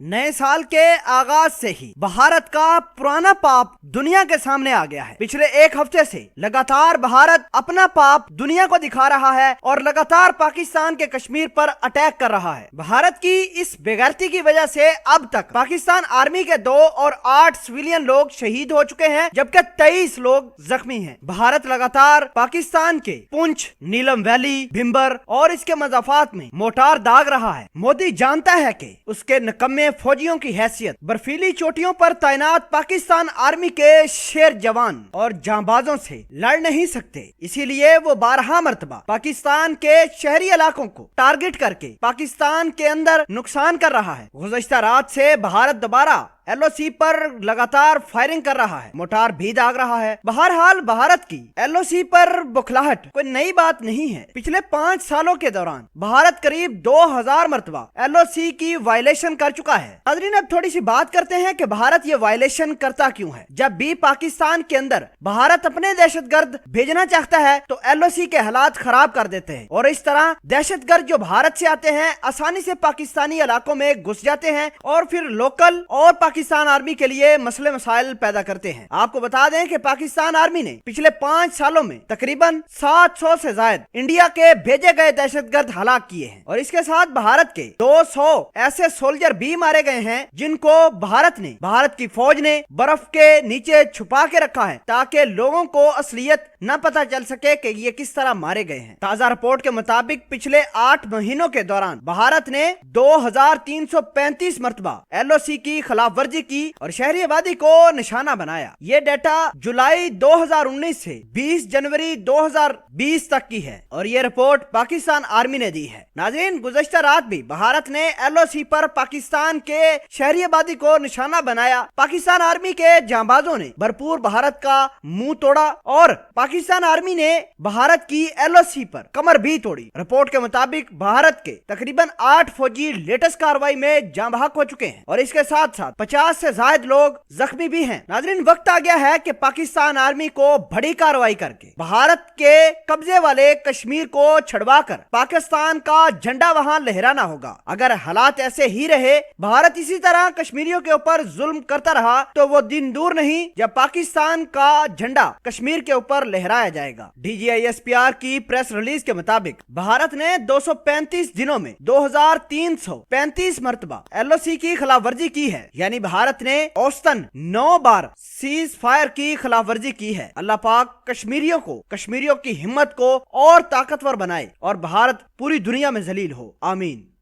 नए साल के आगाज से ही भारत का पुराना पाप दुनिया के सामने आ गया है। पिछले एक हफ्ते से लगातार भारत अपना पाप दुनिया को दिखा रहा है और लगातार पाकिस्तान के कश्मीर पर अटैक कर रहा है। भारत की इस बेगैरती की वजह से अब तक पाकिस्तान आर्मी के 2 और 8 सिविलियन लोग शहीद हो चुके हैं, जबकि 23 लोग जख्मी हैं। भारत लगातार पाकिस्तान के पुंछ, नीलम वैली, भिम्बर और इसके मजाफात में मोटार दाग रहा है। मोदी जानता है कि उसके निकम्मे फौजियों की हैसियत बर्फीली चोटियों पर तैनात पाकिस्तान आर्मी के शेर जवान और जांबाजों से लड़ नहीं सकते, इसीलिए वो 12 मरतबा पाकिस्तान के शहरी इलाकों को टारगेट करके पाकिस्तान के अंदर नुकसान कर रहा है। गुज़श्ता रात से भारत दोबारा LOC पर लगातार फायरिंग कर रहा है, मोटार भी दाग रहा है। बहरहाल भारत की LOC पर बुखलाहट कोई नई बात नहीं है। पिछले 5 सालों के दौरान भारत करीब 2000 मरतबा LOC की वायलेशन कर चुका है। नाज़रीन, अब थोड़ी सी बात करते हैं कि भारत ये वायलेशन करता क्यों है। जब भी पाकिस्तान के अंदर भारत अपने दहशतगर्द भेजना चाहता है तो LOC के हालात खराब कर देते हैं और इस तरह दहशतगर्द जो भारत से आते हैं आसानी से पाकिस्तानी इलाकों में घुस जाते हैं और फिर लोकल और पाकिस्तान आर्मी के लिए मसले मसाइल पैदा करते हैं। आपको बता दें कि पाकिस्तान आर्मी ने पिछले 5 सालों में तकरीबन 700 से ज्यादा इंडिया के भेजे गए दहशतगर्द हलाक किए हैं और इसके साथ भारत के 200 ऐसे सोल्जर भी मारे गए हैं जिनको भारत की फौज ने बर्फ के नीचे छुपा के रखा है ताकि लोगों को असलियत न पता चल सके कि ये किस तरह मारे गए हैं। ताजा रिपोर्ट के मुताबिक पिछले 8 महीनों के दौरान भारत ने 2335 मरतबा LOC की खिलाफवर्जी की और शहरी आबादी को निशाना बनाया। ये डाटा जुलाई 2019 से 20 जनवरी 2020 तक की है और ये रिपोर्ट पाकिस्तान आर्मी ने दी है। नाज़रीन, गुज़श्ता रात भी भारत ने LOC पर पाकिस्तान के शहरी आबादी को निशाना बनाया। पाकिस्तान आर्मी के जांबाजों ने भरपूर भारत का मुंह तोड़ा और पाकिस्तान आर्मी ने भारत की LOC पर कमर भी तोड़ी। रिपोर्ट के मुताबिक भारत के तकरीबन 8 फौजी लेटेस्ट कार्रवाई में जाँ बहक हो चुके हैं और इसके साथ साथ 50 से ज्यादा लोग जख्मी भी हैं। नाज़रीन, वक्त आ गया है कि पाकिस्तान आर्मी को बड़ी कार्रवाई करके भारत के कब्जे वाले कश्मीर को छुड़वाकर पाकिस्तान का झंडा वहां लहराना होगा। अगर हालात ऐसे ही रहे, भारत इसी तरह कश्मीरियों के ऊपर जुल्म करता रहा तो वो दिन दूर नहीं जब पाकिस्तान का झंडा कश्मीर के ऊपर लहराया जाएगा। DGI SPR की प्रेस रिलीज के मुताबिक भारत ने 235 दिनों में 2335 मरतबा LOC की खिलाफवर्जी की है, यानी भारत ने औसतन 9 बार सीज फायर की खिलाफवर्जी की है। अल्लाह पाक कश्मीरियों की हिम्मत को और ताकतवर बनाए और भारत पूरी दुनिया में जलील हो। आमीन।